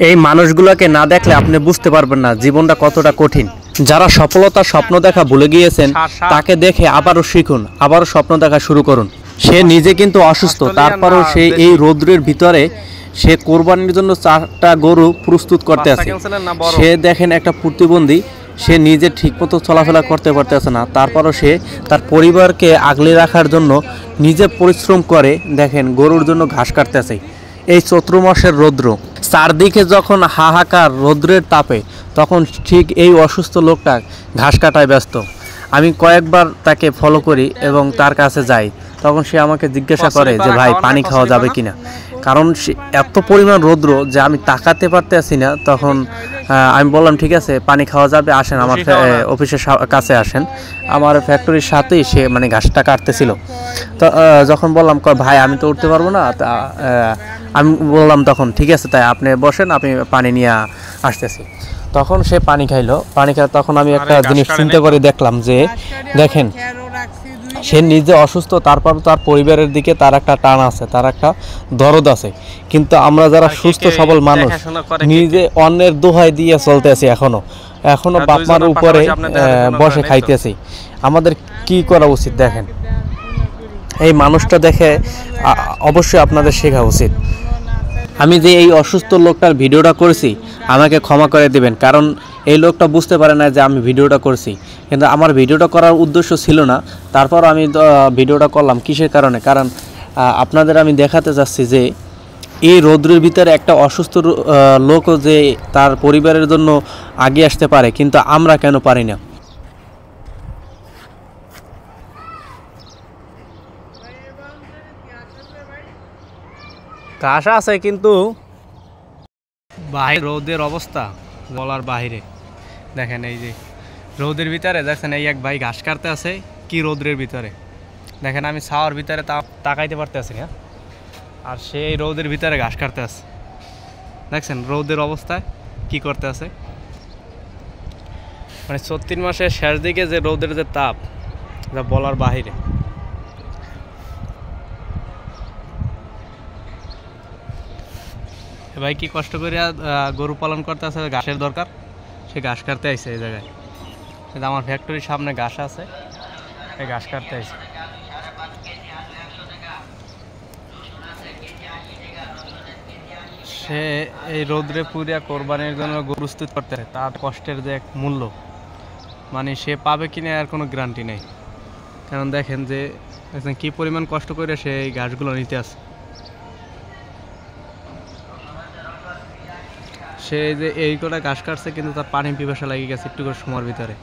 এই মানুষগুলোকে না দেখলে আপনি বুঝতে পারবেন না জীবনটা কতটা কঠিন। যারা সফলতার স্বপ্ন দেখা ভুলে গিয়েছেন তাকে দেখে আবারও শিখুন, আবারও স্বপ্ন দেখা শুরু করুন। সে নিজে কিন্তু অসুস্থ, তারপরেও সে এই রৌদ্রের ভিতরে সে কোরবানির জন্য 4টা গরু প্রস্তুত করতে আছে। সে দেখেন একটা প্রতিবন্ধী, সে নিজে ঠিকমতো চলাফেরা করতে পারতেছে না, তারপরও সে তার পরিবারকে আগলে রাখার জন্য নিজে পরিশ্রম করে দেখেন গরুর জন্য ঘাস কাটতেছে। এই চৈত্র মাসের রৌদ্র, চারদিকে যখন হাহাকার রৌদ্রের তাপে, তখন ঠিক এই অসুস্থ লোকটা ঘাস কাটায় ব্যস্ত। আমি কয়েকবার তাকে ফলো করি এবং তার কাছে যাই, তখন সে আমাকে জিজ্ঞাসা করে যে ভাই পানি খাওয়া যাবে কিনা, কারণ এত পরিমাণ রৌদ্র যে আমি তাকাতে পারতেছি না। তখন আমি বললাম ঠিক আছে পানি খাওয়া যাবে, আসেন আমার অফিসের কাছে আসেন। আমার ফ্যাক্টরির সাথেই সে মানে ঘাসটা কাটতেছিল। তো যখন বললাম ভাই আমি তো উঠতে পারবো না, আমি বললাম তখন ঠিক আছে তাই আপনি বসেন, আমি পানি নিয়ে আসতেছি। তখন সে পানি খাইলো, পানি খাই তখন আমি একটা জিনিস চিন্তা করে দেখলাম যে দেখেন সে নিজে অসুস্থ, তারপর তার পরিবারের দিকে তার একটা টান আছে, তার একটা দরদ আছে। কিন্তু আমরা যারা সুস্থ সবল মানুষ নিজে অন্যের দোহাই দিয়ে চলতেছি, এখনো বাপ মার উপরে বসে খাইতেছি। আমাদের কি করা উচিত দেখেন, এই মানুষটা দেখে অবশ্যই আপনাদের শেখা উচিত। আমি যে এই অসুস্থ লোকটার ভিডিওটা করছি আমাকে ক্ষমা করে দিবেন, কারণ এই লোকটা বুঝতে পারে না যে আমি ভিডিওটা করছি, কিন্তু আমার ভিডিওটা করার উদ্দেশ্য ছিল না। তারপর আমি ভিডিওটা করলাম কিসের কারণে, কারণ আপনাদের আমি দেখাতে চাচ্ছি যে এই রৌদ্রের ভিতরে একটা অসুস্থ লোকও যে তার পরিবারের জন্য আগে আসতে পারে, কিন্তু আমরা কেন পারি না। ঘাস আছে কিন্তু বাইরে রোদের অবস্থা বলার বাহিরে। দেখেন এই যে রোদের ভিতরে দেখছেন এই এক ভাই ঘাস কাটতে আছে, কি রোদ্রের ভিতরে দেখেন, আমি ছাওয়ার ভিতরে তাকাইতে পারতে আছি না, আর সেই রোদের ভিতরে ঘাস কাটতে আছে। দেখছেন রোদের অবস্থায় কি করতে আছে, মানে 34 মাসের শেষ দিকে যে রোদের যে তাপ যা বলার বাহিরে। ভাই কি কষ্ট করে গরু পালন করতে আছে, ঘাসের দরকার, সে ঘাস কাটতে আইছে এই জায়গায়। আমার ফ্যাক্টরির সামনে ঘাস আছে, এই ঘাস কাটতে আইছে। সে এই রৌদ্রে পুরিয়া কোরবানির জন্য গরু প্রস্তুত করতে হয়, তার কষ্টের যে এক মূল্য মানে সে পাবে কিনা আর কোনো গ্যারান্টি নেই। কারণ দেখেন যে কি পরিমাণ কষ্ট করে সে এই ঘাসগুলো নিতে আসে। সে যে এই কটা ঘাস কাটছে কিন্তু তার পানি পিপাসা লেগে গেছে একটু করে সময়ের ভিতরে।